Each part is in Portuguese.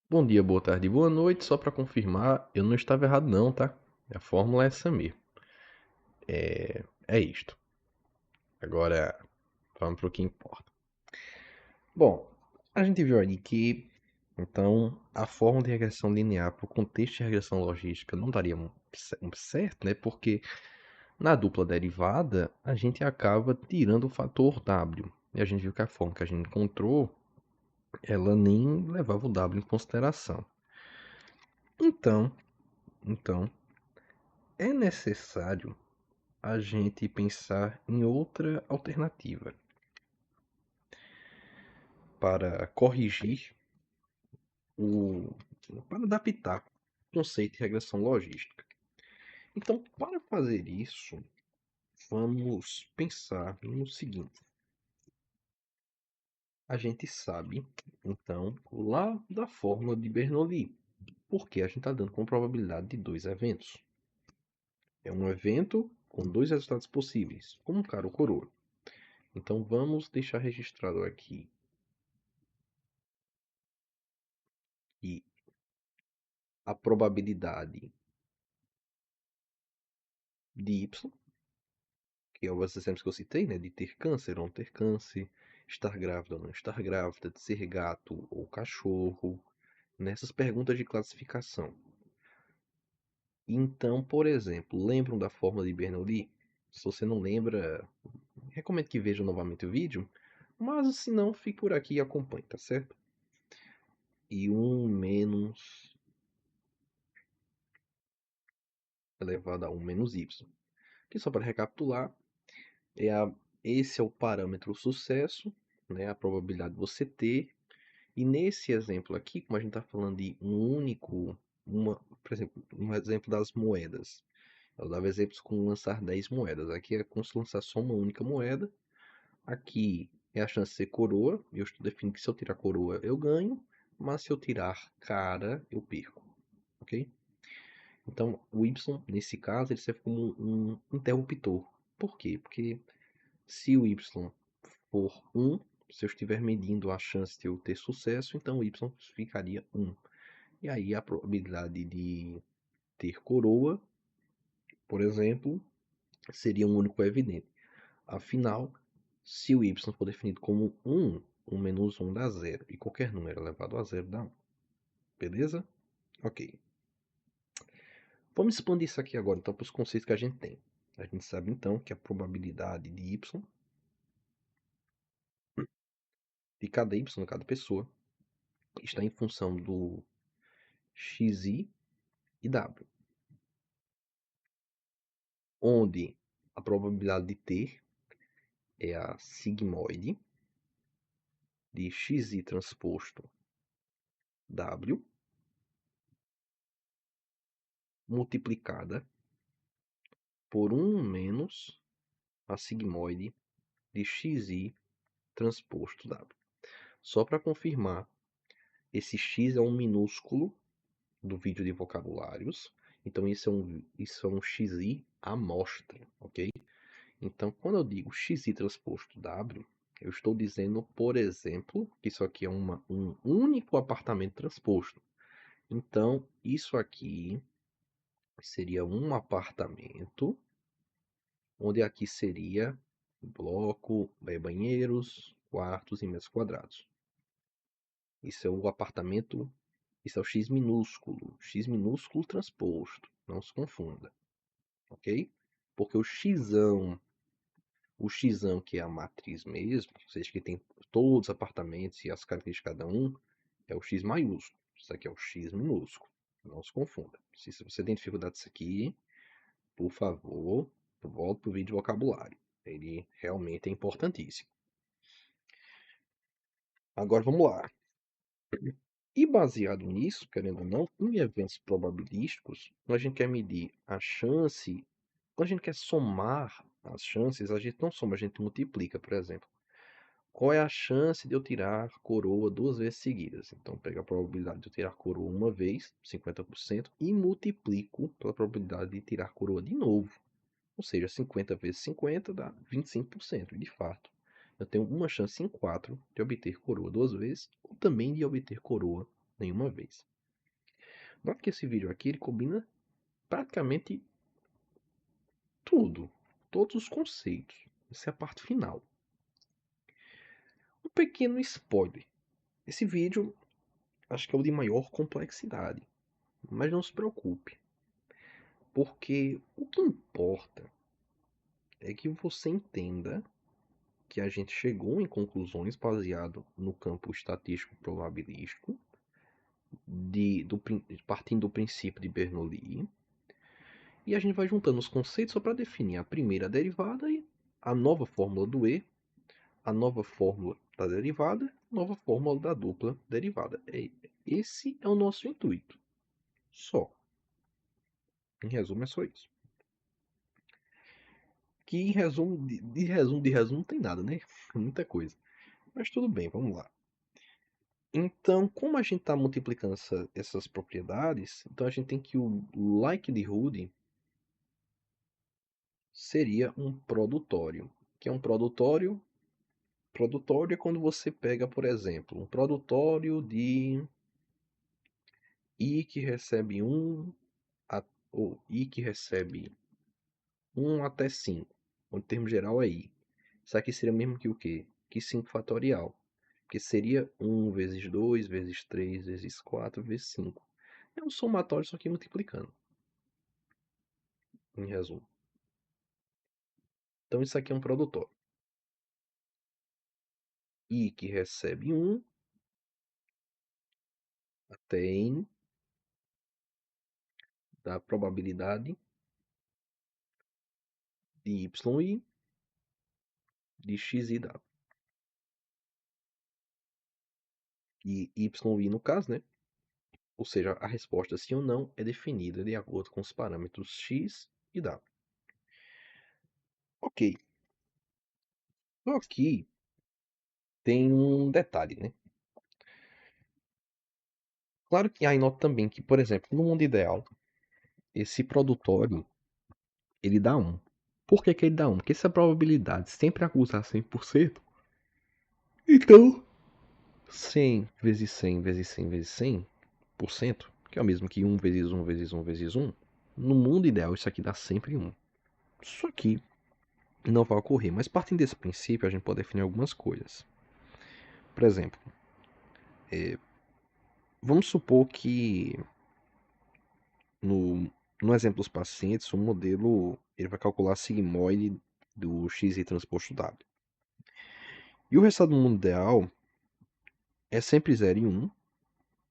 Bom dia, boa tarde, boa noite. Só para confirmar, eu não estava errado não, tá? A fórmula é essa mesmo. É isto. Agora, vamos para o que importa. Bom, a gente viu aí que, então, a fórmula de regressão linear para o contexto de regressão logística não daria um certo, né? Porque na dupla derivada, a gente acaba tirando o fator W. E a gente viu que a fórmula que a gente encontrou, ela nem levava o W em consideração. Então, é necessário a gente pensar em outra alternativa para corrigir o para adaptar o conceito de regressão logística. Então, para fazer isso, vamos pensar no seguinte: a gente sabe, então, lá da fórmula de Bernoulli, porque a gente está dando com probabilidade de dois eventos. É um evento com dois resultados possíveis, como cara ou coroa. Então, vamos deixar registrado aqui que a probabilidade de Y, que é os exemplos que eu citei, né? De ter câncer ou não ter câncer, estar grávida ou não estar grávida, de ser gato ou cachorro, nessas perguntas de classificação. Então, por exemplo, lembram da fórmula de Bernoulli? Se você não lembra, recomendo que veja novamente o vídeo, mas se não, fique por aqui e acompanhe, tá certo? E 1 menos elevado a 1 menos y. Que só para recapitular, é esse é o parâmetro sucesso, né, a probabilidade de você ter. E nesse exemplo aqui, como a gente está falando de por exemplo, um exemplo das moedas. Eu dava exemplos com lançar 10 moedas. Aqui é como se lançar só uma única moeda. Aqui é a chance de ser coroa. Eu estou definindo que se eu tirar coroa, eu ganho. Mas se eu tirar cara, eu perco. Ok? Então, o Y, nesse caso, ele serve como um interruptor. Por quê? Porque se o Y for 1, se eu estiver medindo a chance de eu ter sucesso, então o Y ficaria 1. E aí a probabilidade de ter coroa, por exemplo, seria um único evidente. Afinal, se o Y for definido como 1, 1 menos 1 dá 0. E qualquer número elevado a 0 dá 1. Beleza? Ok. Vamos expandir isso aqui agora, então, para os conceitos que a gente tem. A gente sabe, então, que a probabilidade de Y, de cada Y, de cada pessoa, está em função do xi e w, onde a probabilidade de ter é a sigmoide de xi transposto w multiplicada por 1 menos a sigmoide de xi transposto w. Só para confirmar, esse x é um minúsculo do vídeo de vocabulários, então isso é um xi amostra, ok? Então, quando eu digo xi transposto w, eu estou dizendo, por exemplo, que isso aqui é um único apartamento transposto. Então, isso aqui seria um apartamento, onde aqui seria bloco, banheiros, quartos e metros quadrados. Isso é o apartamento, isso é o x minúsculo transposto, não se confunda, ok? Porque o xão que é a matriz mesmo, ou seja, que tem todos os apartamentos e as características de cada um, é o x maiúsculo. Isso aqui é o x minúsculo. Não se confunda. Se você tem dificuldade disso aqui, por favor, volte para o vídeo de vocabulário. Ele realmente é importantíssimo. Agora vamos lá. E baseado nisso, querendo ou não, em eventos probabilísticos, quando a gente quer medir a chance, quando a gente quer somar as chances, a gente não soma, a gente multiplica, por exemplo. Qual é a chance de eu tirar coroa 2 vezes seguidas? Então, pego a probabilidade de eu tirar coroa uma vez, 50%, e multiplico pela probabilidade de tirar coroa de novo. Ou seja, 50 vezes 50 dá 25%. E de fato, eu tenho uma chance em 4 de obter coroa 2 vezes, ou também de obter coroa nenhuma vez. Nota que esse vídeo aqui ele combina praticamente tudo, todos os conceitos. Essa é a parte final. Um pequeno spoiler. Esse vídeo acho que é o de maior complexidade, mas não se preocupe, porque o que importa é que você entenda que a gente chegou em conclusões baseado no campo estatístico probabilístico, partindo do princípio de Bernoulli, e a gente vai juntando os conceitos só para definir a primeira derivada e a nova fórmula do E, a nova fórmula da derivada, a nova fórmula da dupla derivada. Esse é o nosso intuito. Só. Em resumo, é só isso. Que em resumo, de resumo, não tem nada, né? Muita coisa. Mas tudo bem, vamos lá. Então, como a gente está multiplicando essas propriedades, então a gente tem que o likelihood seria um produtório. Que é um produtório? Produtório é quando você pega, por exemplo, um produtório de i que recebe 1 ou i que recebe 1 até 5. O termo geral é i. Isso aqui seria mesmo que o quê? Que 5 fatorial. Que seria 1 vezes 2 vezes 3 vezes 4 vezes 5. É um somatório, só que multiplicando. Em resumo. Então isso aqui é um produtório. I que recebe 1 até n da probabilidade de yi de xi dado. E yi no caso, né? Ou seja, a resposta sim ou não é definida de acordo com os parâmetros x e w. Ok. Então aqui tem um detalhe, né? Claro que aí nota também que, por exemplo, no mundo ideal, esse produtório, ele dá 1. Por que que ele dá 1? Porque se a probabilidade sempre acusar 100%, então 100 vezes 100 vezes 100 vezes 100%, que é o mesmo que 1 vezes 1 vezes 1 vezes 1, no mundo ideal isso aqui dá sempre 1. Isso aqui não vai ocorrer, mas partindo desse princípio a gente pode definir algumas coisas. Por exemplo, vamos supor que no exemplo dos pacientes, o modelo ele vai calcular a sigmoide do x transposto w. E o resultado do mundo ideal é sempre 0 e 1,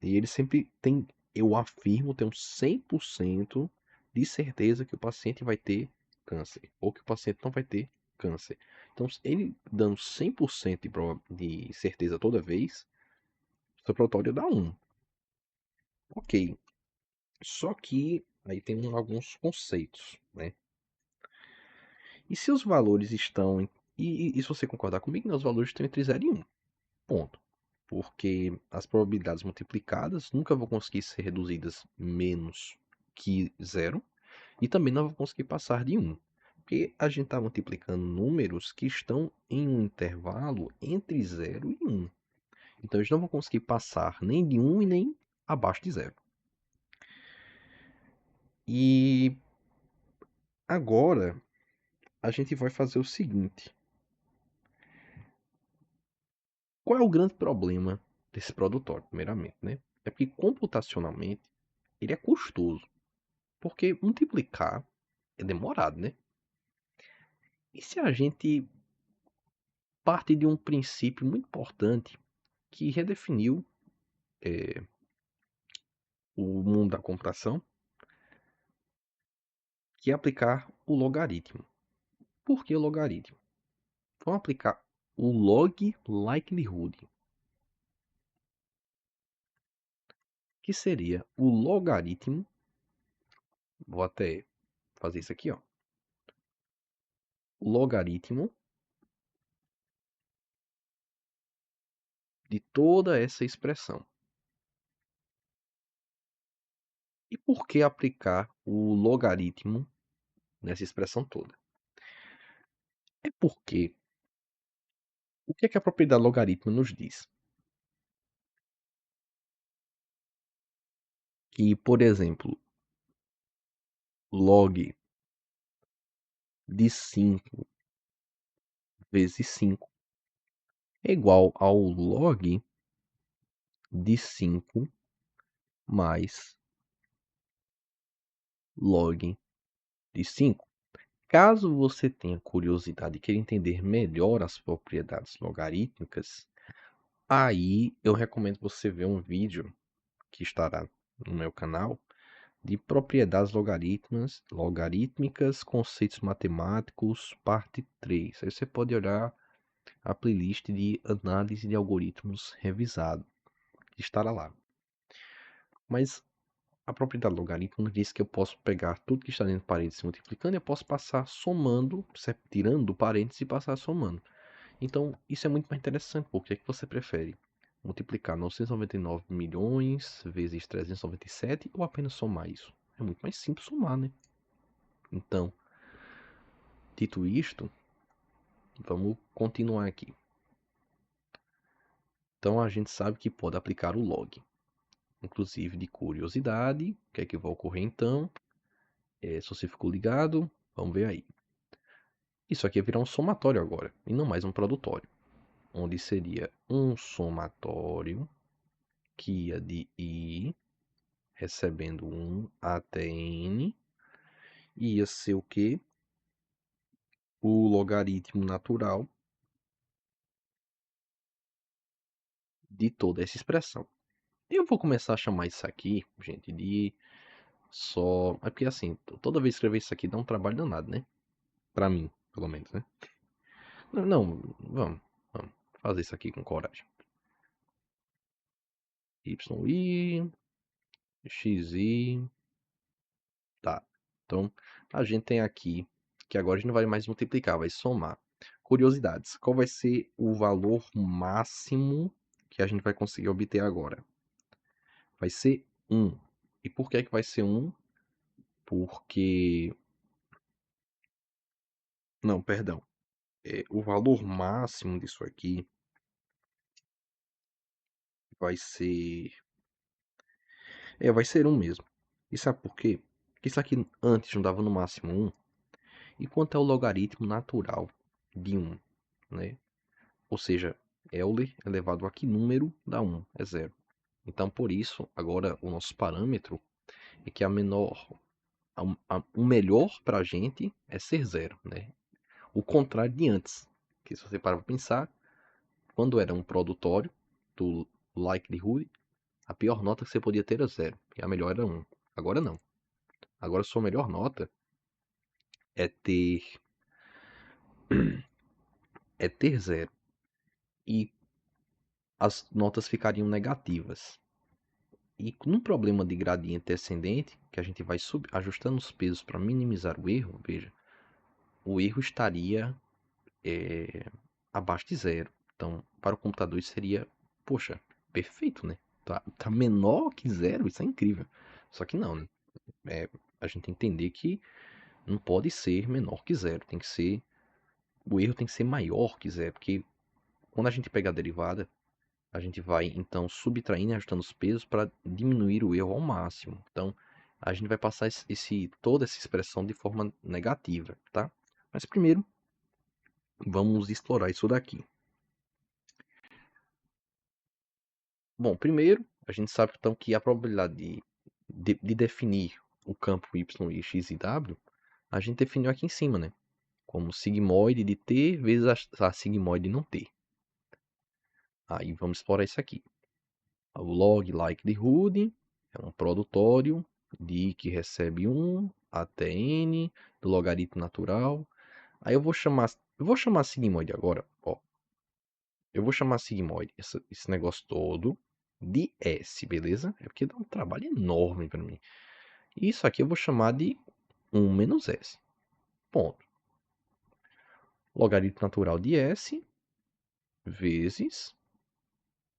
e ele sempre tem, eu afirmo, tem um 100% de certeza que o paciente vai ter câncer, ou que o paciente não vai ter câncer. Então, ele dando 100% de certeza toda vez, o seu protótipo dá 1. Ok. Só que aí tem alguns conceitos, né? E se os valores estão. E se você concordar comigo, né, os valores estão entre 0 e 1. Ponto. Porque as probabilidades multiplicadas nunca vão conseguir ser reduzidas menos que 0. E também não vão conseguir passar de 1. Porque a gente está multiplicando números que estão em um intervalo entre 0 e 1. Então eles não vão conseguir passar nem de 1 e nem abaixo de 0. E agora a gente vai fazer o seguinte. Qual é o grande problema desse produtório, primeiramente, né? É porque computacionalmente ele é custoso. Porque multiplicar é demorado, né? E se a gente parte de um princípio muito importante que redefiniu o mundo da computação, que é aplicar o logaritmo. Por que o logaritmo? Vamos aplicar o log likelihood, que seria o logaritmo. Vou até fazer isso aqui, ó. O logaritmo de toda essa expressão. E por que aplicar o logaritmo nessa expressão toda? É porque o que é que a propriedade logaritmo nos diz? E, por exemplo, log de 5 vezes 5 é igual ao log de 5 mais log de 5. Caso você tenha curiosidade e queira entender melhor as propriedades logarítmicas, aí eu recomendo você ver um vídeo que estará no meu canal de propriedades logarítmicas, conceitos matemáticos, parte 3. Aí você pode olhar a playlist de análise de algoritmos revisado, que estará lá. Mas a propriedade logarítmica diz que eu posso pegar tudo que está dentro do parênteses multiplicando e eu posso passar somando, tirando do parênteses e passar somando. Então, isso é muito mais interessante, porque é que você prefere? Multiplicar 999 milhões vezes 397 ou apenas somar isso? É muito mais simples somar, né? Então, dito isto, vamos continuar aqui. Então, a gente sabe que pode aplicar o log. Inclusive, de curiosidade, o que é que vai ocorrer então? Se você ficou ligado, vamos ver aí. Isso aqui vai virar um somatório agora, e não mais um produtório. Onde seria um somatório que ia de i recebendo 1 até n, ia ser o quê? O logaritmo natural de toda essa expressão. Eu vou começar a chamar isso aqui, gente, de só... É porque assim, toda vez que escrever isso aqui dá um trabalho danado, né? Pra mim, pelo menos, né? Não, vamos fazer isso aqui com coragem. YI, XI, tá. Então, a gente tem aqui, que agora a gente não vai mais multiplicar, vai somar. Curiosidades, qual vai ser o valor máximo que a gente vai conseguir obter agora? Vai ser 1. E por que é que vai ser 1? Porque... Não, perdão. O valor máximo disso aqui vai ser... vai ser 1 mesmo. E sabe por quê? Porque isso aqui antes não dava no máximo 1. E quanto é o logaritmo natural de 1, né? Ou seja, Euler elevado a que número dá 1? É 0. Então, por isso, agora o nosso parâmetro é que o melhor para a gente é ser 0, né? O contrário de antes, que se você parar para pensar, quando era um produtório do likelihood, a pior nota que você podia ter era 0, e a melhor era 1. Agora não. Agora a sua melhor nota é ter 0. E as notas ficariam negativas. E num problema de gradiente descendente, que a gente vai ajustando os pesos para minimizar o erro, veja, o erro estaria abaixo de 0. Então, para o computador isso seria, poxa, perfeito, né? Tá menor que 0, isso é incrível. Só que não, né? A gente tem que entender que não pode ser menor que 0. O erro tem que ser maior que 0, porque quando a gente pega a derivada, a gente vai então subtraindo e ajustando os pesos para diminuir o erro ao máximo. Então, a gente vai passar toda essa expressão de forma negativa, tá? Mas primeiro, vamos explorar isso daqui. Bom, primeiro, a gente sabe então que a probabilidade de definir o campo y, x e w, a gente definiu aqui em cima, né? Como sigmoide de t vezes a sigmoide não t. Aí vamos explorar isso aqui. O log likelihood é um produtório de que recebe 1 até n do logaritmo natural. Aí eu vou chamar sigmoide agora, ó. Eu vou chamar sigmoide, esse negócio todo, de S, beleza? É porque dá um trabalho enorme para mim. Isso aqui eu vou chamar de 1 menos S. Ponto. Logaritmo natural de S vezes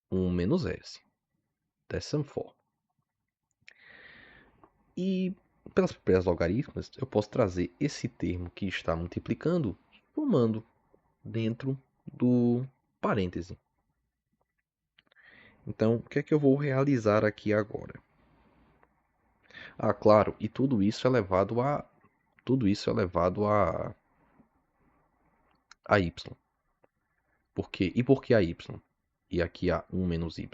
1 menos S. Dessa forma. E pelas propriedades logarítmicas, eu posso trazer esse termo que está multiplicando, somando dentro do parêntese. Então, o que é que eu vou realizar aqui agora? Ah, claro, e tudo isso é elevado a y. Por que a y? E aqui a 1 menos y.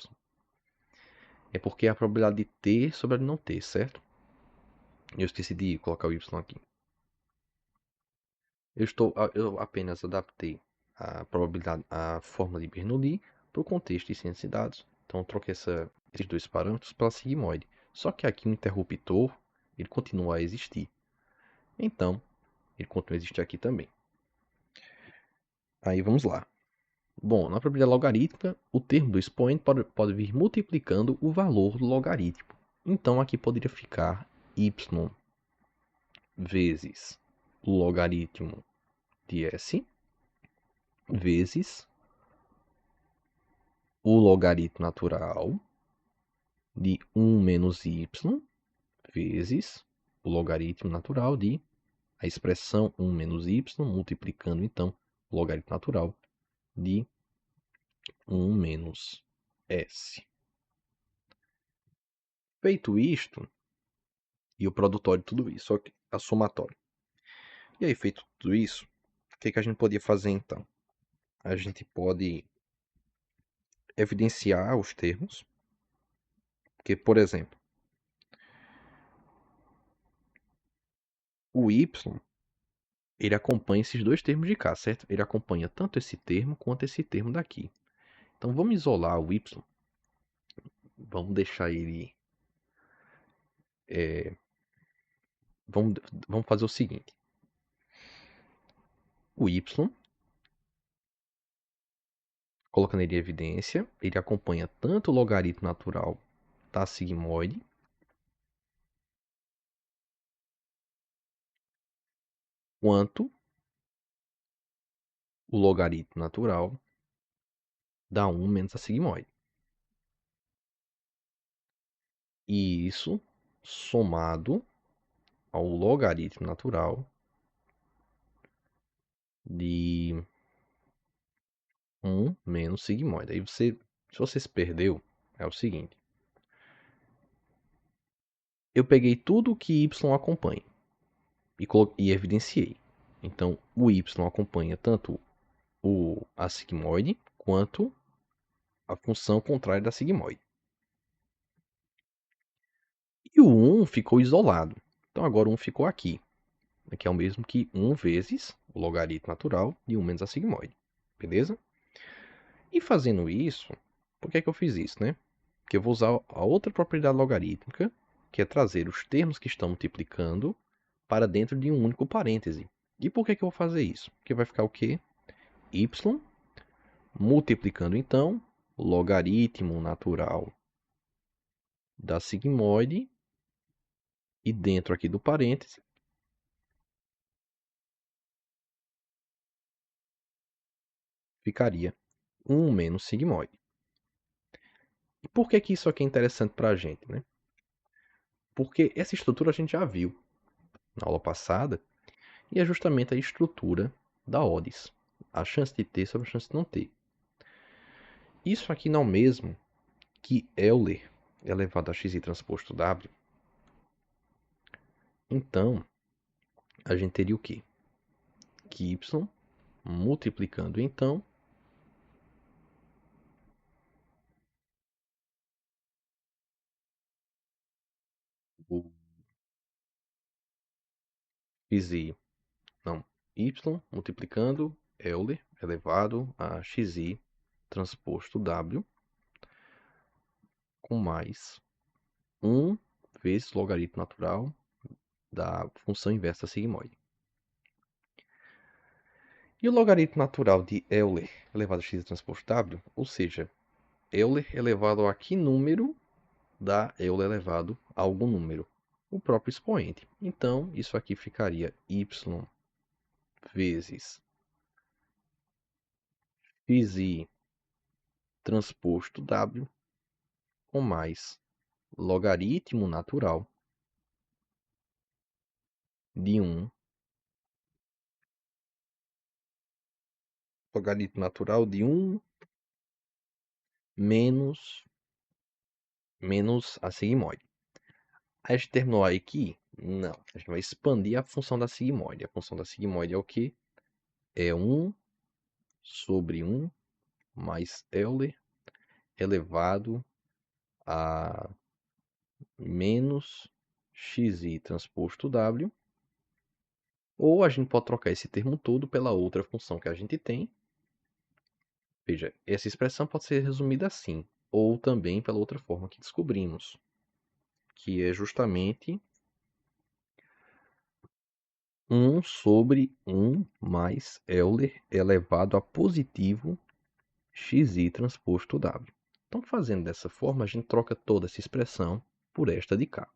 É porque é a probabilidade de ter sobre a de não ter, certo? Eu esqueci de colocar o y aqui. Eu apenas adaptei a probabilidade, a fórmula de Bernoulli para o contexto de ciência de dados. Então eu troquei esses dois parâmetros pela sigmoide. Só que aqui o interruptor, ele continua a existir. Então, ele continua a existir aqui também. Aí vamos lá. Bom, na probabilidade logarítmica, o termo do expoente pode vir multiplicando o valor do logaritmo. Então aqui poderia ficar y vezes o logaritmo de s vezes o logaritmo natural de 1 menos y vezes o logaritmo natural de a expressão 1 menos y multiplicando então o logaritmo natural de 1 menos s. Feito isto, e o produtório de tudo isso, a somatória. E aí, feito tudo isso, o que a gente podia fazer então? A gente pode evidenciar os termos, que, por exemplo, o y, ele acompanha esses dois termos de cá, certo? Ele acompanha tanto esse termo quanto esse termo daqui. Então vamos isolar o y, vamos deixar ele. É, vamos, vamos fazer o seguinte: o y, colocando ele em evidência, ele acompanha tanto o logaritmo natural da sigmoide, quanto o logaritmo natural da 1 menos a sigmoide. E isso somado ao logaritmo natural de 1 menos sigmoide. Aí se você se perdeu, é o seguinte. Eu peguei tudo que y acompanha e evidenciei. Então, o y acompanha tanto a sigmoide quanto a função contrária da sigmoide. E o 1 ficou isolado. Então, agora o 1 ficou aqui, que é o mesmo que 1 vezes o logaritmo natural de 1 menos a sigmoide. Beleza? E fazendo isso, por que é que eu fiz isso, né? Porque eu vou usar a outra propriedade logarítmica, que é trazer os termos que estão multiplicando para dentro de um único parêntese. E por que que eu vou fazer isso? Porque vai ficar o quê? Y multiplicando então o logaritmo natural da sigmoide e dentro aqui do parêntese ficaria 1 menos sigmoide. E por que que isso aqui é interessante para a gente, né? Porque essa estrutura a gente já viu na aula passada e é justamente a estrutura da odds. A chance de ter sobre a chance de não ter. Isso aqui não é o mesmo que Euler elevado a xi transposto w. Então, a gente teria o quê? Que y multiplicando então o xi, não, y multiplicando Euler elevado a xi transposto w com mais 1 vezes logaritmo natural da função inversa sigmoide. E o logaritmo natural de Euler elevado a x transposto w, ou seja, Euler elevado a que número dá Euler elevado a algum número? O próprio expoente. Então, isso aqui ficaria y vezes xi transposto w com mais logaritmo natural de 1 logaritmo natural de 1 menos a sigmoide. Aí a gente terminou aqui? Não. A gente vai expandir a função da sigmoide. A função da sigmoide é o quê? É 1 sobre 1 mais Euler elevado a menos xi transposto w. Ou a gente pode trocar esse termo todo pela outra função que a gente tem. Veja, essa expressão pode ser resumida assim, ou também pela outra forma que descobrimos, que é justamente 1 sobre 1 mais Euler elevado a positivo xi transposto w. Então, fazendo dessa forma, a gente troca toda essa expressão por esta de cá.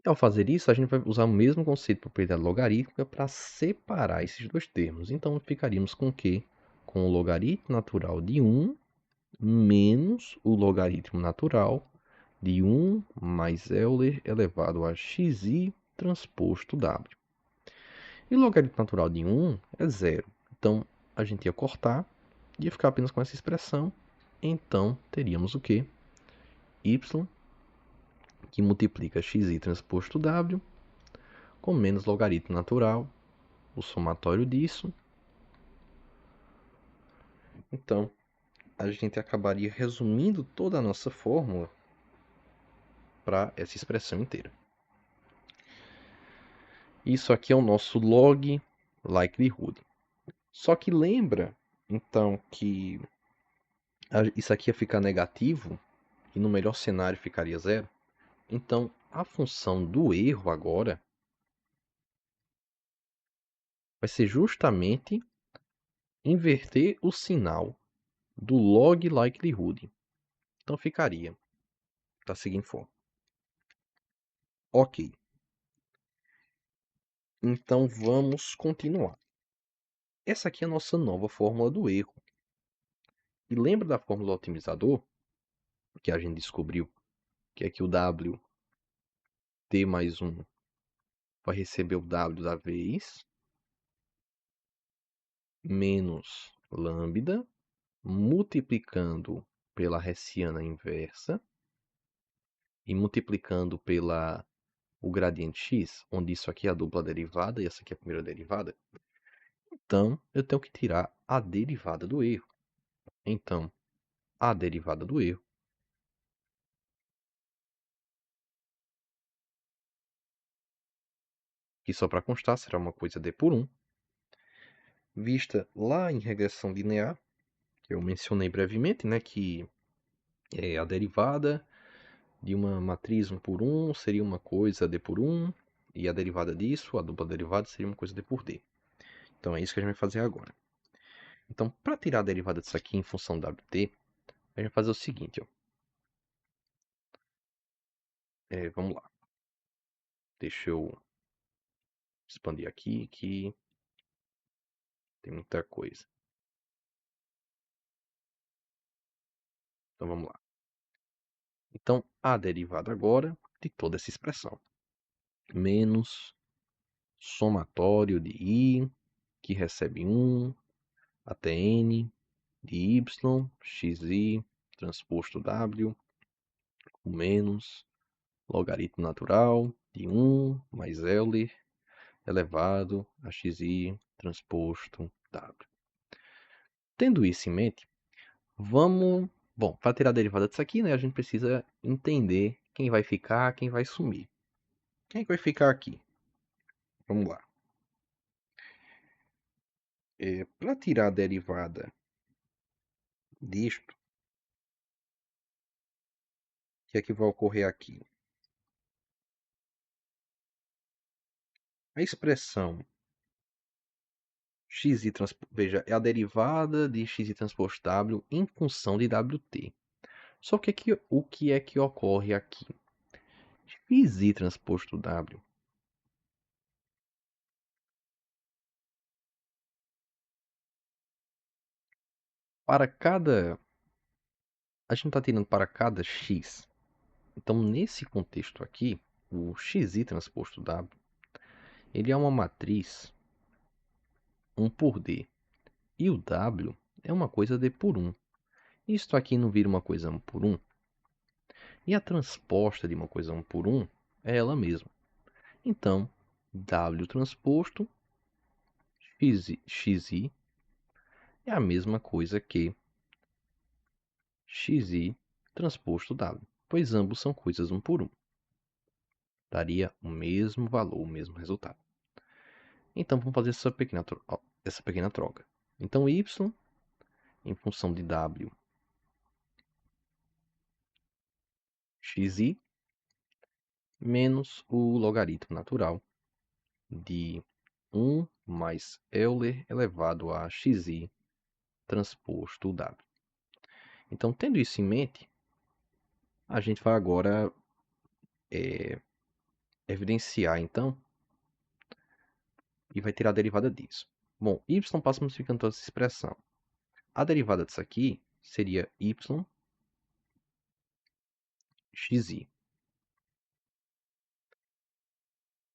E ao fazer isso, a gente vai usar o mesmo conceito de propriedade logarítmica para separar esses dois termos. Então, ficaríamos com o quê? Com o logaritmo natural de 1 menos o logaritmo natural de 1 mais Euler elevado a xi transposto w. E o logaritmo natural de 1 é zero. Então, a gente ia cortar, ia ficar apenas com essa expressão. Então, teríamos o quê? Y, que multiplica xi transposto w, com menos logaritmo natural, o somatório disso. Então, a gente acabaria resumindo toda a nossa fórmula para essa expressão inteira. Isso aqui é o nosso log likelihood. Só que lembra, então, que isso aqui ia ficar negativo e no melhor cenário ficaria zero? Então, a função do erro agora vai ser justamente inverter o sinal do log likelihood. Então, ficaria da seguinte forma. Ok. Então, vamos continuar. Essa aqui é a nossa nova fórmula do erro. E lembra da fórmula do otimizador? Que a gente descobriu que é que o W t mais 1 vai receber o W da vez menos lambda multiplicando pela hessiana inversa e multiplicando pela o gradiente x, onde isso aqui é a dupla derivada e essa aqui é a primeira derivada. Então, eu tenho que tirar a derivada do erro. Então, a derivada do erro, que só para constar será uma coisa d por 1, vista lá em regressão linear, que eu mencionei brevemente, né, que é a derivada de uma matriz 1 por 1 seria uma coisa d por 1, e a derivada disso, a dupla derivada, seria uma coisa d por d. Então é isso que a gente vai fazer agora. Então, para tirar a derivada disso aqui em função wt, a gente vai fazer o seguinte, ó. Vamos lá. Deixa eu expandir aqui, que tem muita coisa. Então vamos lá. Então, a derivada agora de toda essa expressão. Menos somatório de i, que recebe 1, até n, de y, xi, transposto w, com menos logaritmo natural de 1 mais Euler elevado a xi transposto w. Tendo isso em mente, vamos... Bom, para tirar a derivada disso aqui, né, a gente precisa entender quem vai ficar, quem vai sumir. Quem é que vai ficar aqui? Vamos lá. Para tirar a derivada disto, o que é que vai ocorrer aqui? A expressão veja, é a derivada de xi transposto w em função de wt. Só que o que é que ocorre aqui? Xi transposto w para cada... A gente está tirando para cada x. Então, nesse contexto aqui, o xi transposto w, ele é uma matriz 1 por D. E o W é uma coisa D por 1. Isto aqui não vira uma coisa 1 por 1? E a transposta de uma coisa 1 por 1 é ela mesma. Então, W transposto xi é a mesma coisa que xi transposto W, pois ambos são coisas 1 por 1. Daria o mesmo valor, o mesmo resultado. Então, vamos fazer essa pequena troca. Então, y em função de w xi menos o logaritmo natural de 1 mais Euler elevado a xi transposto w. Então, tendo isso em mente, a gente vai agora evidenciar, então, e vai tirar a derivada disso. Bom, y passa multiplicando toda essa expressão. A derivada disso aqui seria y xi.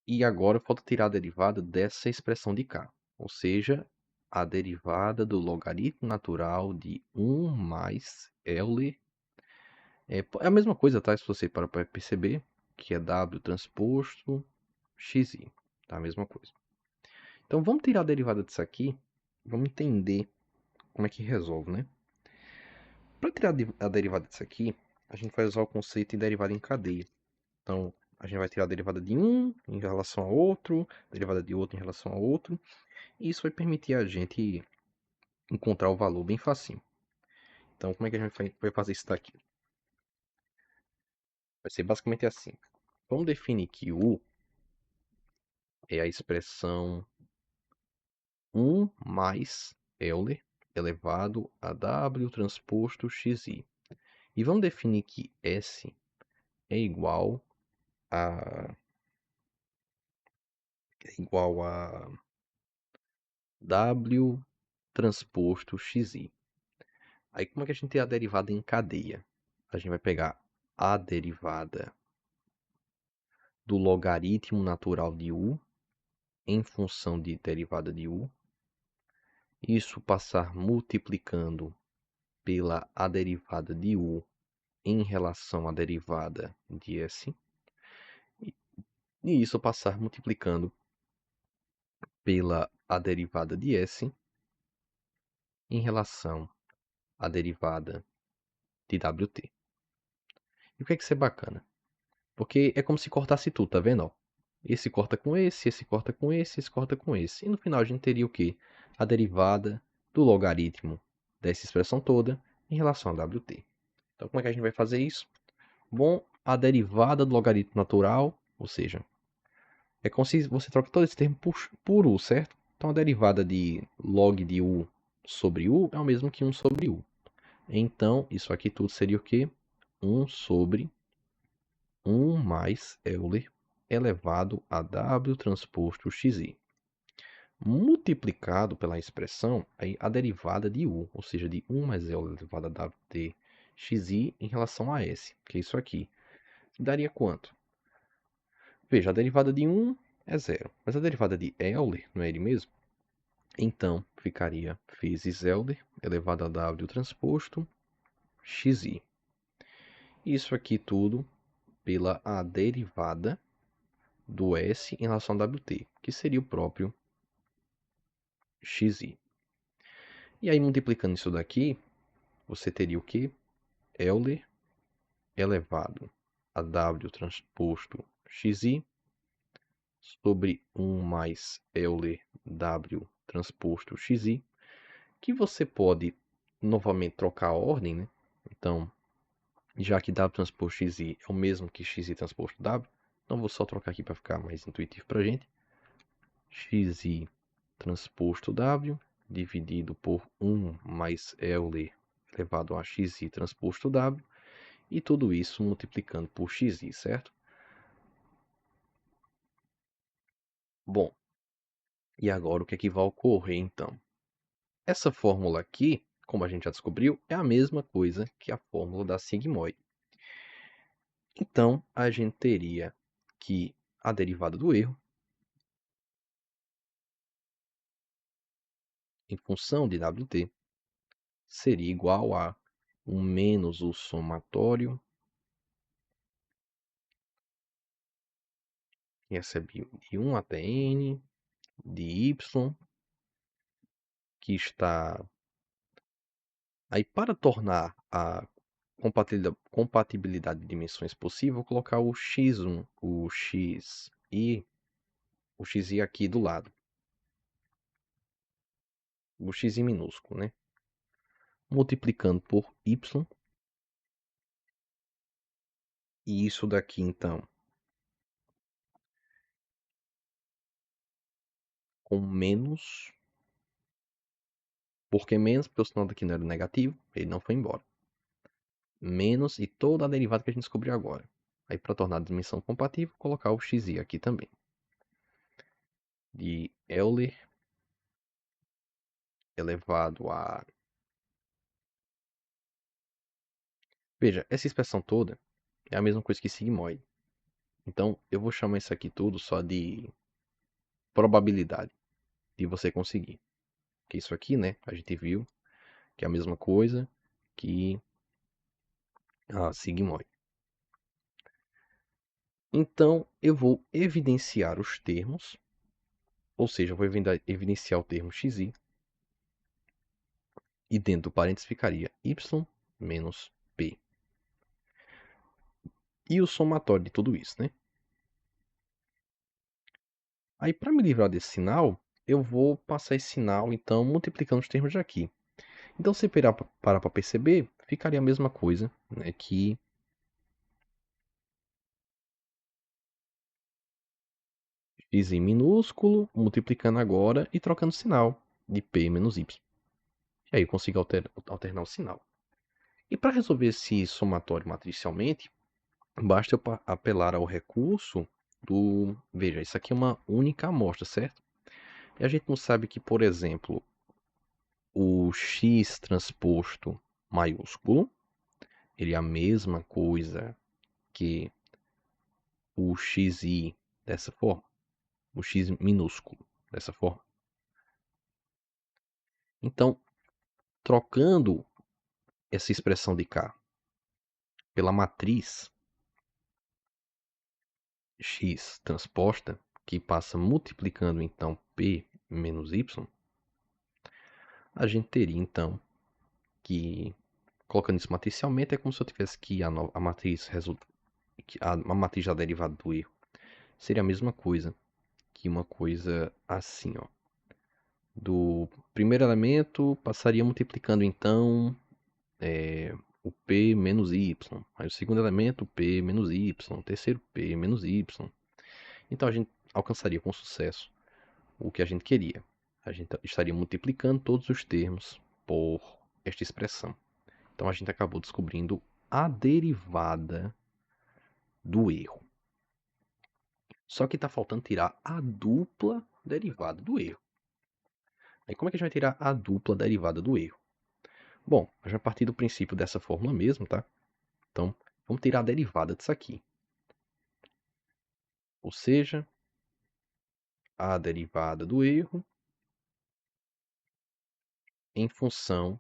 E agora falta tirar a derivada dessa expressão de cá, ou seja, a derivada do logaritmo natural de 1 mais Euler. É a mesma coisa, tá? Se você parar para perceber, que é W transposto xi, tá? A mesma coisa. Então, vamos tirar a derivada disso aqui, vamos entender como é que resolve, né? Para tirar a derivada disso aqui, a gente vai usar o conceito de derivada em cadeia. Então, a gente vai tirar a derivada de um em relação a outro, derivada de outro em relação a outro, e isso vai permitir a gente encontrar o valor bem facinho. Então, como é que a gente vai fazer isso daqui? Vai ser basicamente assim. Vamos definir que U é a expressão 1 mais Euler elevado a W transposto xi. E vamos definir que S é igual a W transposto xi. Aí como é que a gente tem a derivada em cadeia? A gente vai pegar a derivada do logaritmo natural de U em função de derivada de U. Isso passar multiplicando pela a derivada de U em relação à derivada de S. E isso passar multiplicando pela a derivada de S em relação à derivada de WT. E o que é que isso é bacana? Porque é como se cortasse tudo, tá vendo? Ó? Esse corta com esse corta com esse corta com esse. E no final a gente teria o quê? A derivada do logaritmo dessa expressão toda em relação a WT. Então como é que a gente vai fazer isso? Bom, a derivada do logaritmo natural, ou seja, é como se você troca todo esse termo por U, certo? Então a derivada de log de U sobre U é o mesmo que 1 sobre U. Então, isso aqui tudo seria o quê? 1 sobre 1 mais Euler elevado a W transposto xi, multiplicado pela expressão a derivada de U, ou seja, de 1 mais Euler elevado a WT xi em relação a S, que é isso aqui. Daria quanto? Veja, a derivada de 1 é zero, mas a derivada de Euler não é ele mesmo? Então, ficaria vezes Euler elevado a W transposto xi. Isso aqui tudo pela a derivada do S em relação a WT, que seria o próprio xi. E aí, multiplicando isso daqui, você teria o que? Euler elevado a W transposto xi sobre 1 mais Euler W transposto xi, que você pode novamente trocar a ordem, né? Então, já que W transposto xi é o mesmo que xi transposto W, então vou só trocar aqui para ficar mais intuitivo para a gente. Xi transposto W dividido por 1 mais Euler elevado a xi transposto W, e tudo isso multiplicando por xi, certo? Bom, e agora o que é que vai ocorrer então? Essa fórmula aqui, como a gente já descobriu, é a mesma coisa que a fórmula da sigmoide. Então, a gente teria que a derivada do erro em função de WT seria igual a 1 menos o somatório que recebe de 1 até N de Y, que está... Aí, para tornar a compatibilidade de dimensões possível, vou colocar o x1, o xi aqui do lado. O xi minúsculo, né? Multiplicando por y. E isso daqui, então, com menos. Por que menos? Porque o sinal daqui não era negativo, ele não foi embora. Menos e toda a derivada que a gente descobriu agora. Aí, para tornar a dimensão compatível, colocar o xi aqui também. De Euler elevado a... Veja, essa expressão toda é a mesma coisa que sigmoide. Então, eu vou chamar isso aqui tudo só de probabilidade de você conseguir. Que isso aqui, né, a gente viu que é a mesma coisa que a sigmoide. Então, eu vou evidenciar os termos, ou seja, eu vou evidenciar o termo xi, e dentro do parênteses ficaria y menos p. E o somatório de tudo isso, né? Aí, para me livrar desse sinal, eu vou passar esse sinal, então, multiplicando os termos daqui. Então, se parar para perceber, ficaria a mesma coisa, né, que x minúsculo, multiplicando agora e trocando o sinal de p menos y. E aí eu consigo alternar o sinal. E para resolver esse somatório matricialmente, basta eu apelar ao recurso do... Veja, isso aqui é uma única amostra, certo? E a gente não sabe que, por exemplo, o x transposto maiúsculo, ele é a mesma coisa que o xi dessa forma, o x minúsculo dessa forma. Então, trocando essa expressão de cá pela matriz x transposta, que passa multiplicando então p menos y, a gente teria então que, colocando isso matricialmente, é como se eu tivesse que a matriz a matriz da derivada do erro seria a mesma coisa que uma coisa assim, ó. Do primeiro elemento passaria multiplicando então o p menos y. Aí o segundo elemento, p menos y. O terceiro, p menos y. Então a gente alcançaria com sucesso o que a gente queria. A gente estaria multiplicando todos os termos por esta expressão. Então a gente acabou descobrindo a derivada do erro. Só que está faltando tirar a dupla derivada do erro. Aí como é que a gente vai tirar a dupla derivada do erro? Bom, a gente vai partir do princípio dessa fórmula mesmo, tá? Então, vamos tirar a derivada disso aqui. Ou seja, a derivada do erro em função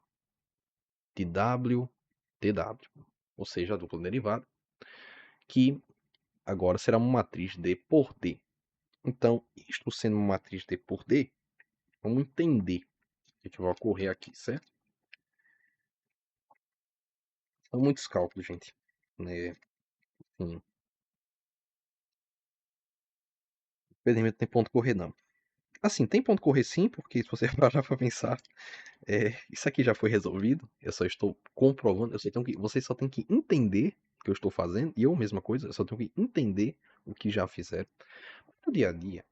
de w dw. Ou seja, a dupla derivada, que agora será uma matriz D por D. Então, isto sendo uma matriz D por D, vamos entender o que vai ocorrer aqui, certo? São muitos cálculos, gente. Né? Enfim, infelizmente não tem ponto correr, não. Assim, tem ponto correr sim, porque se você parar para pensar, isso aqui já foi resolvido. Eu só estou comprovando. Vocês só têm que entender o que eu estou fazendo. E eu, mesma coisa, eu só tenho que entender o que já fizeram. No dia a dia,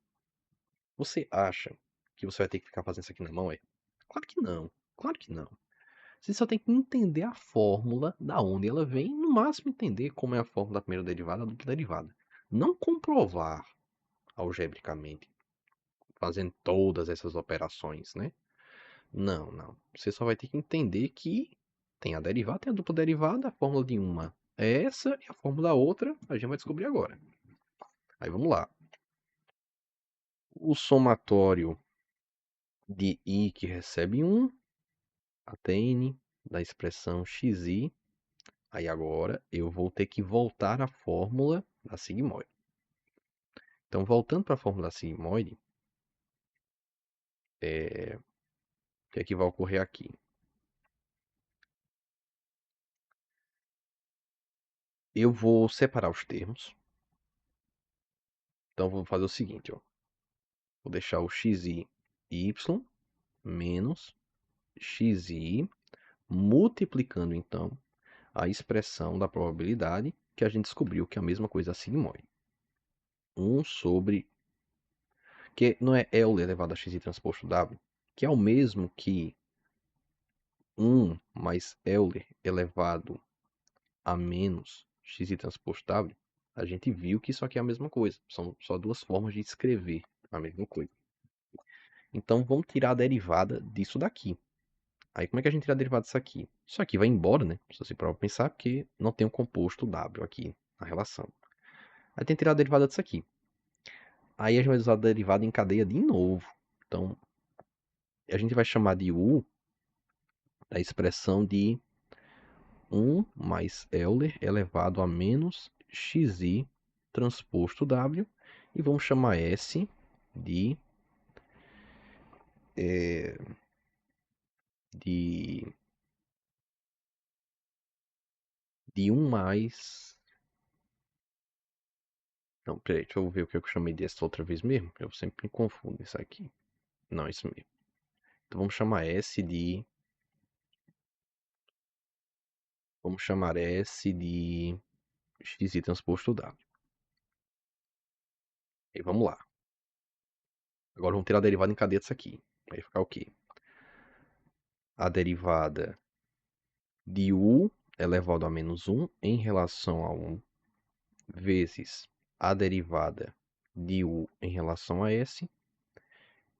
você acha que você vai ter que ficar fazendo isso aqui na mão? Claro que não. Claro que não. Você só tem que entender a fórmula, da onde ela vem, no máximo entender como é a fórmula da primeira derivada, da dupla derivada. Não comprovar algebricamente, fazendo todas essas operações, né? Não, não. Você só vai ter que entender que tem a derivada, tem a dupla derivada, a fórmula de uma é essa e a fórmula da outra a gente vai descobrir agora. Aí vamos lá. O somatório de i que recebe 1 até n da expressão xi. Aí agora eu vou ter que voltar à fórmula da sigmoide. Então, voltando para a fórmula da sigmoide, o que é que vai ocorrer aqui? Eu vou separar os termos. Então, vou fazer o seguinte, ó. Vou deixar o xi y menos xi, multiplicando, então, a expressão da probabilidade que a gente descobriu que é a mesma coisa a sigmoide. 1 sobre... que não é Euler elevado a xi transposto w, que é o mesmo que 1 mais Euler elevado a menos xi transposto w. A gente viu que isso aqui é a mesma coisa. São só duas formas de escrever a mesma coisa. Então, vamos tirar a derivada disso daqui. Aí, como é que a gente tira a derivada disso aqui? Isso aqui vai embora, né? Se você parar pra pensar, porque não tem um composto W aqui na relação. Aí tem que tirar a derivada disso aqui. Aí a gente vai usar a derivada em cadeia de novo. Então, a gente vai chamar de U a expressão de 1 mais Euler elevado a menos xi transposto W. E vamos chamar S de... de 1 mais... Não, peraí, deixa eu ver o que eu chamei dessa outra vez mesmo. Eu sempre me confundo isso aqui. Não, isso mesmo. Então vamos chamar S de... Vamos chamar S de xi transposto W. E vamos lá. Agora vamos tirar a derivada em cadeia disso aqui. Vai ficar o quê? A derivada de U elevado a menos 1 em relação a 1 vezes a derivada de U em relação a S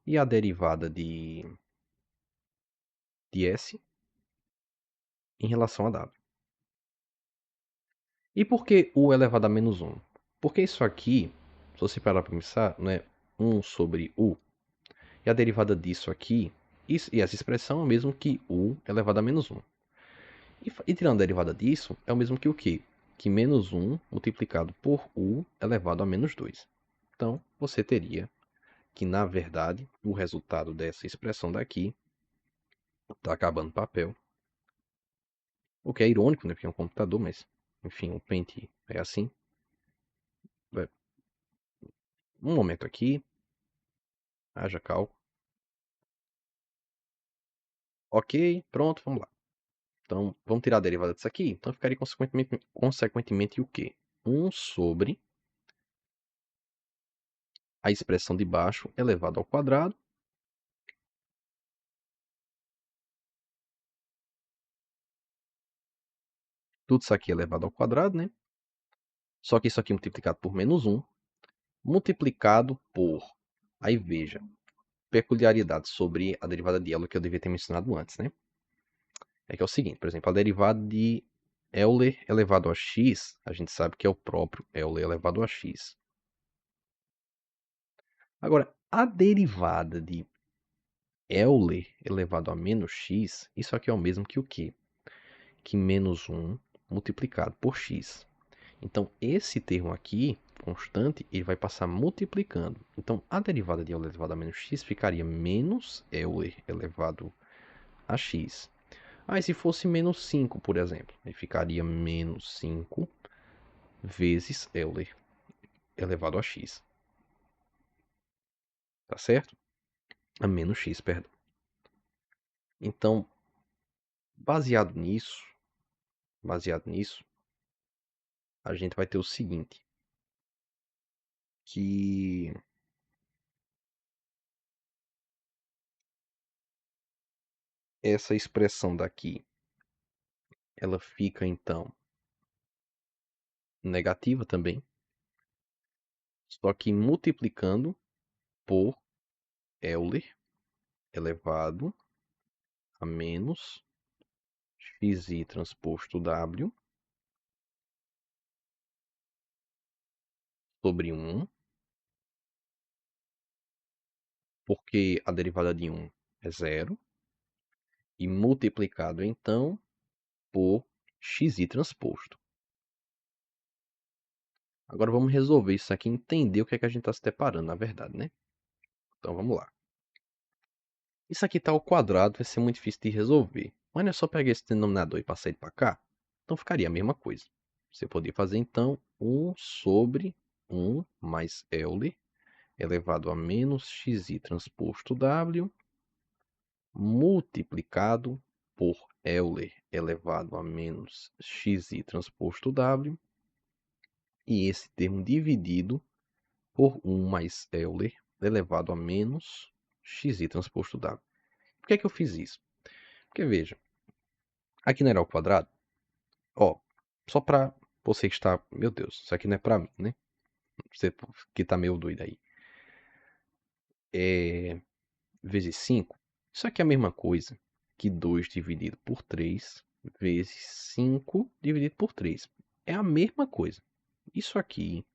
e a derivada de S em relação a W. E por que U elevado a menos 1? Porque isso aqui, se você parar para pensar, não é 1 sobre U. E a derivada disso aqui, e essa expressão é o mesmo que U elevado a menos 1. E tirando a derivada disso, é o mesmo que o quê? Que menos 1 multiplicado por U elevado a menos 2. Então, você teria que, na verdade, o resultado dessa expressão daqui, está acabando o papel, o que é irônico, né? Porque é um computador, mas, enfim, o Paint é assim. Um momento aqui, haja cálculo. Ok, pronto, vamos lá. Então, vamos tirar a derivada disso aqui. Então, ficaria consequentemente o quê? 1 sobre a expressão de baixo elevado ao quadrado. Tudo isso aqui elevado ao quadrado, né? Só que isso aqui multiplicado por menos 1, multiplicado por... Aí veja, peculiaridade sobre a derivada de Euler que eu devia ter mencionado antes, né? É que é o seguinte, por exemplo, a derivada de Euler elevado a x, a gente sabe que é o próprio Euler elevado a x. Agora, a derivada de Euler elevado a menos x, isso aqui é o mesmo que o quê? Que menos 1 multiplicado por x. Então, esse termo aqui, constante, ele vai passar multiplicando. Então, a derivada de Euler elevado a menos x ficaria menos Euler elevado a x. Aí, se fosse menos 5, por exemplo, aí ficaria menos 5 vezes Euler elevado a x. Tá certo? A menos x, perdão. Então, baseado nisso, a gente vai ter o seguinte, que essa expressão daqui, ela fica então negativa também, só que multiplicando por Euler elevado a menos xi transposto w sobre 1, porque a derivada de 1 é zero, e multiplicado então por xi transposto. Agora vamos resolver isso aqui e entender o que é que a gente está se deparando, na verdade, né? Então vamos lá. Isso aqui está ao quadrado, vai ser muito difícil de resolver. Mas não é só pegar esse denominador e passar ele para cá? Então ficaria a mesma coisa. Você poderia fazer então 1 sobre 1 mais Euler elevado a menos xi transposto W multiplicado por Euler elevado a menos xi transposto W e esse termo dividido por 1 mais Euler elevado a menos xi transposto W. Por que é que eu fiz isso? Porque veja, aqui não era ao quadrado? Ó, só para você que está... Meu Deus, isso aqui não é para mim, né? Você que tá meio doido aí. Vezes 5. Isso aqui é a mesma coisa que 2 dividido por 3 vezes 5 dividido por 3. É a mesma coisa. Isso aqui,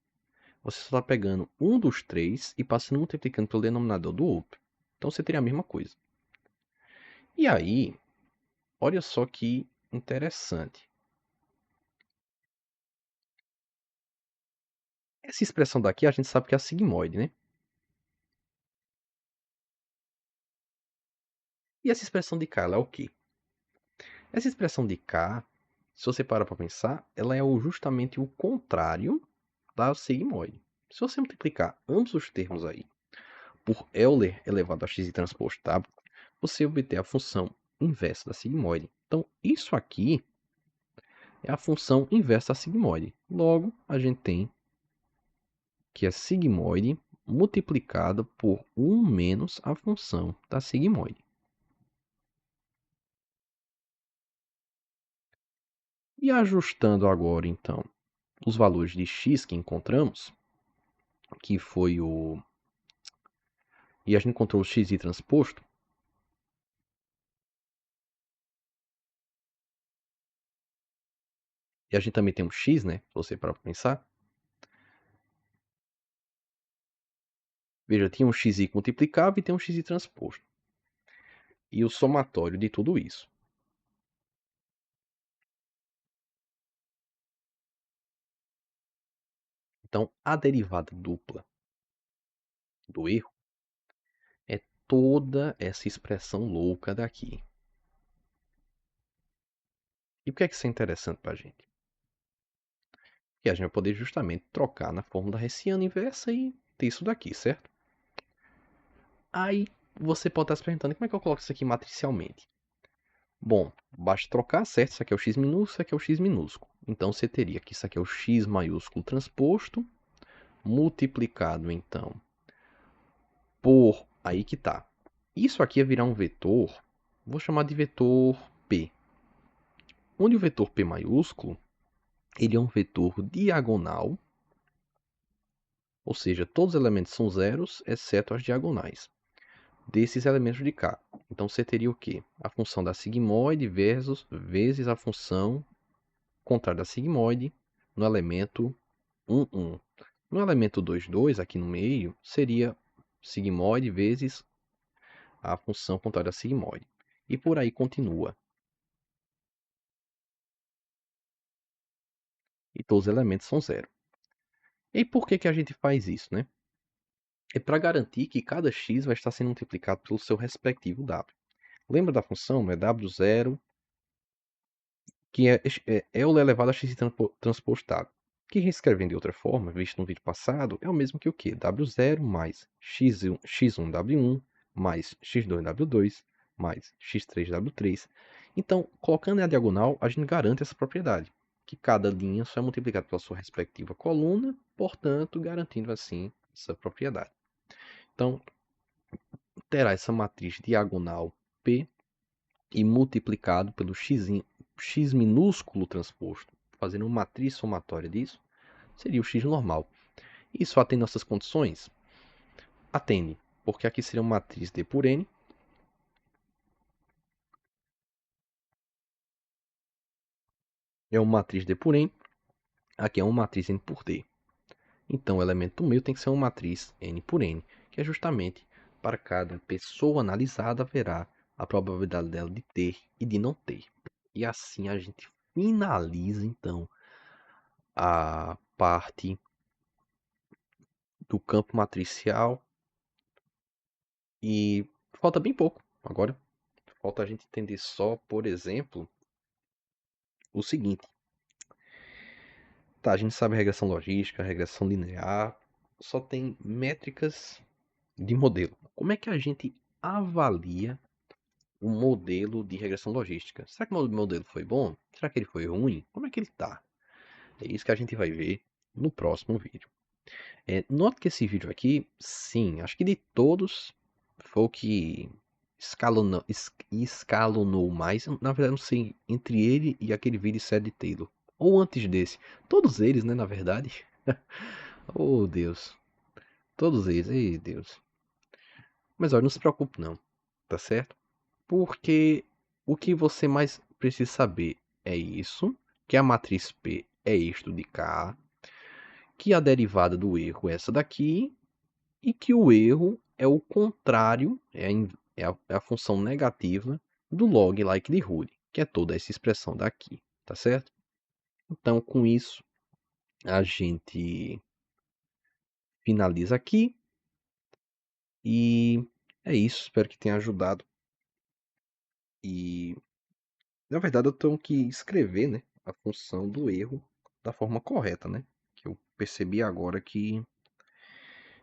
você só está pegando um dos três e passando multiplicando pelo denominador do outro. Então você teria a mesma coisa. E aí, olha só que interessante. Essa expressão daqui a gente sabe que é a sigmoide, né? E essa expressão de cá, ela é o quê? Essa expressão de K, se você parar para pensar, ela é justamente o contrário da sigmoide. Se você multiplicar ambos os termos aí por Euler elevado a x transposto W, você obter a função inversa da sigmoide. Então, isso aqui é a função inversa da sigmoide. Logo, a gente tem que a sigmoide multiplicada por 1 menos a função da sigmoide. E ajustando agora, então, os valores de x que encontramos, que foi o... E a gente encontrou o xi transposto. E a gente também tem um x, né? Se você parar para pensar. Veja, tinha um xi multiplicável e tem um xi transposto. E o somatório de tudo isso. Então, a derivada dupla do erro é toda essa expressão louca daqui. E por que isso é interessante para a gente? Que a gente vai poder justamente trocar na fórmula hessiana inversa e ter isso daqui, certo? Aí você pode estar se perguntando como é que eu coloco isso aqui matricialmente. Bom, basta trocar, certo? Isso aqui é o x minúsculo, isso aqui é o x minúsculo. Então você teria que isso aqui é o x maiúsculo transposto, multiplicado então por... Aí que tá. Isso aqui ia virar um vetor, vou chamar de vetor P. Onde o vetor P maiúsculo, ele é um vetor diagonal, ou seja, todos os elementos são zeros, exceto as diagonais desses elementos de cá. Então você teria o quê? A função da sigmoide vezes a função contrária da sigmoide no elemento 1, 1. No elemento 2, 2, aqui no meio, seria sigmoide vezes a função contrária da sigmoide. E por aí continua. E todos os elementos são zero. E por que a gente faz isso, né? É para garantir que cada x vai estar sendo multiplicado pelo seu respectivo w. Lembra da função? É w0, que é Euler elevado a x transposto w. Que reescrevendo de outra forma, visto no vídeo passado, é o mesmo que o quê? W0 mais x1w1 mais x2w2 mais x3w3. Então, colocando a diagonal, a gente garante essa propriedade, que cada linha só é multiplicada pela sua respectiva coluna, portanto, garantindo assim essa propriedade. Então, terá essa matriz diagonal P e multiplicado pelo x minúsculo transposto, fazendo uma matriz somatória disso, seria o x normal. Isso atende nossas condições? Atende, porque aqui seria uma matriz D por N. É uma matriz D por N. Aqui é uma matriz N por D. Então, o elemento do meio tem que ser uma matriz N por N, que é justamente para cada pessoa analisada haverá a probabilidade dela de ter e de não ter. E assim a gente finaliza então a parte do campo matricial e falta bem pouco agora. Falta a gente entender só, por exemplo, o seguinte. Tá, a gente sabe regressão logística, regressão linear, só tem métricas de modelo. Como é que a gente avalia o modelo de regressão logística? Será que o modelo foi bom? Será que ele foi ruim? Como é que ele tá? É isso que a gente vai ver no próximo vídeo. Note que esse vídeo aqui, sim, acho que de todos foi o que escalonou mais. Na verdade, não sei, entre ele e aquele vídeo de de Taylor. Ou antes desse. Todos eles, né, na verdade. Oh, Deus. Todos eles, ei, Deus. Mas olha, não se preocupe não, tá certo? Porque o que você mais precisa saber é isso, que a matriz P é isto de cá, que a derivada do erro é essa daqui, e que o erro é o contrário, é a função negativa do log likelihood, que é toda essa expressão daqui, tá certo? Então, com isso, a gente finaliza aqui e é isso. Espero que tenha ajudado. E, na verdade, eu tenho que escrever, né, a função do erro da forma correta, né? Que eu percebi agora que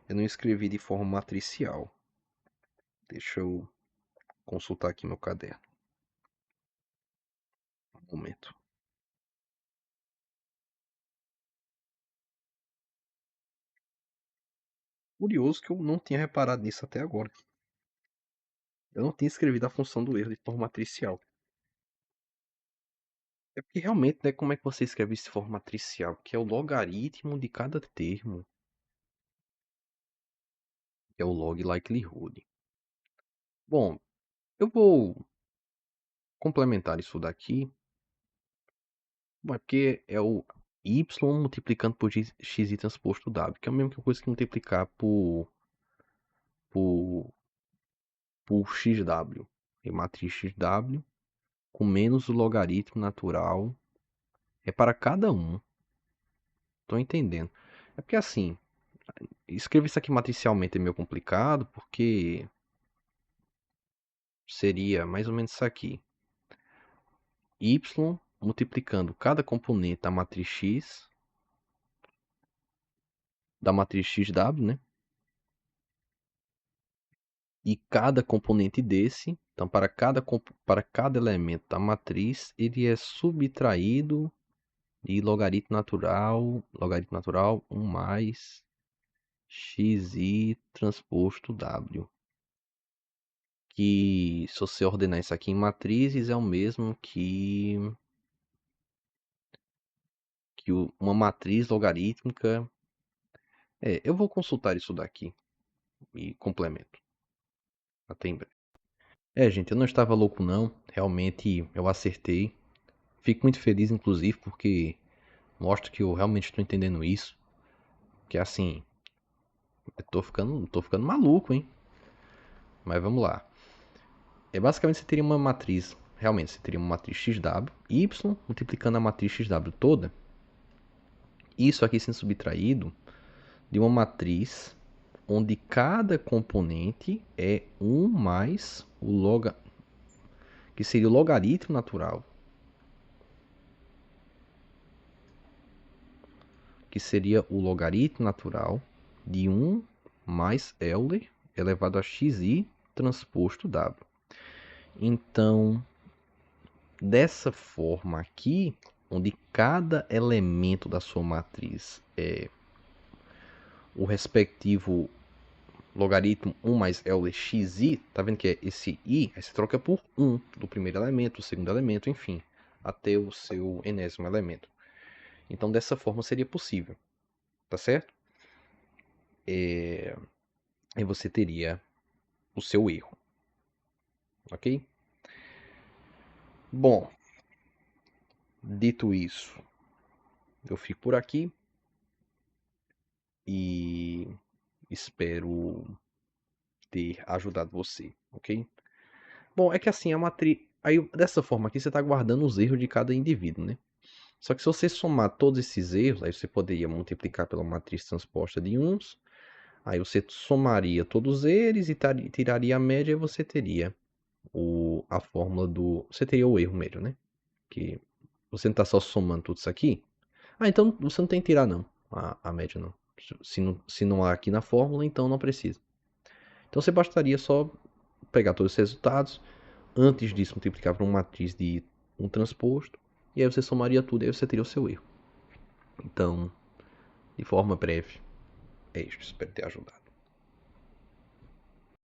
eu não escrevi de forma matricial. Deixa eu consultar aqui meu caderno. Um momento. Curioso que eu não tinha reparado nisso até agora. Eu não tinha escrevido a função do erro de forma matricial. É porque realmente, né, como é que você escreve isso de forma matricial? Que é o logaritmo de cada termo. Que é o log likelihood. Bom, eu vou complementar isso daqui. Bom, é porque é o y multiplicando por xi transposto w, que é a mesma coisa que multiplicar por, por xw. E matriz xw com menos o logaritmo natural é para cada um. Tô entendendo. É porque assim, escrever isso aqui matricialmente é meio complicado, porque seria mais ou menos isso aqui. Y multiplicando cada componente da matriz XW, né? E cada componente desse, então para cada elemento da matriz, ele é subtraído de logaritmo natural 1 mais xi transposto w. Que se você ordenar isso aqui em matrizes é o mesmo que uma matriz logarítmica. Eu vou consultar isso daqui e complemento. Até em breve. Gente, eu não estava louco não. Realmente eu acertei. Fico muito feliz, inclusive, porque mostra que eu realmente estou entendendo isso. Que assim, eu tô ficando maluco, hein? Mas vamos lá. Basicamente você teria uma matriz. Realmente, você teria uma matriz XW, Y multiplicando a matriz XW toda. Isso aqui sendo subtraído de uma matriz onde cada componente é 1 mais que seria o logaritmo natural, que seria o logaritmo natural de 1 mais Euler elevado a xi transposto w. Então, dessa forma aqui, onde cada elemento da sua matriz é o respectivo logaritmo 1 mais Euler xi, tá vendo que é esse i, aí você troca por 1 do primeiro elemento, do segundo elemento, enfim, até o seu enésimo elemento. Então, dessa forma seria possível, tá certo? Aí você teria o seu erro, ok? Bom, dito isso, eu fico por aqui e espero ter ajudado você, ok? Bom, é que assim, a matriz... Aí, dessa forma aqui, você está guardando os erros de cada indivíduo, né? Só que se você somar todos esses erros, aí você poderia multiplicar pela matriz transposta de uns, aí você somaria todos eles e tiraria a média e você teria a fórmula do... Você teria o erro médio, né? Que você não está só somando tudo isso aqui. Ah, então você não tem que tirar não, a média não. Se não há aqui na fórmula, então não precisa. Então você bastaria só pegar todos os resultados, antes disso multiplicar por uma matriz de um transposto, e aí você somaria tudo e aí você teria o seu erro. Então, de forma breve, é isso. Espero ter ajudado.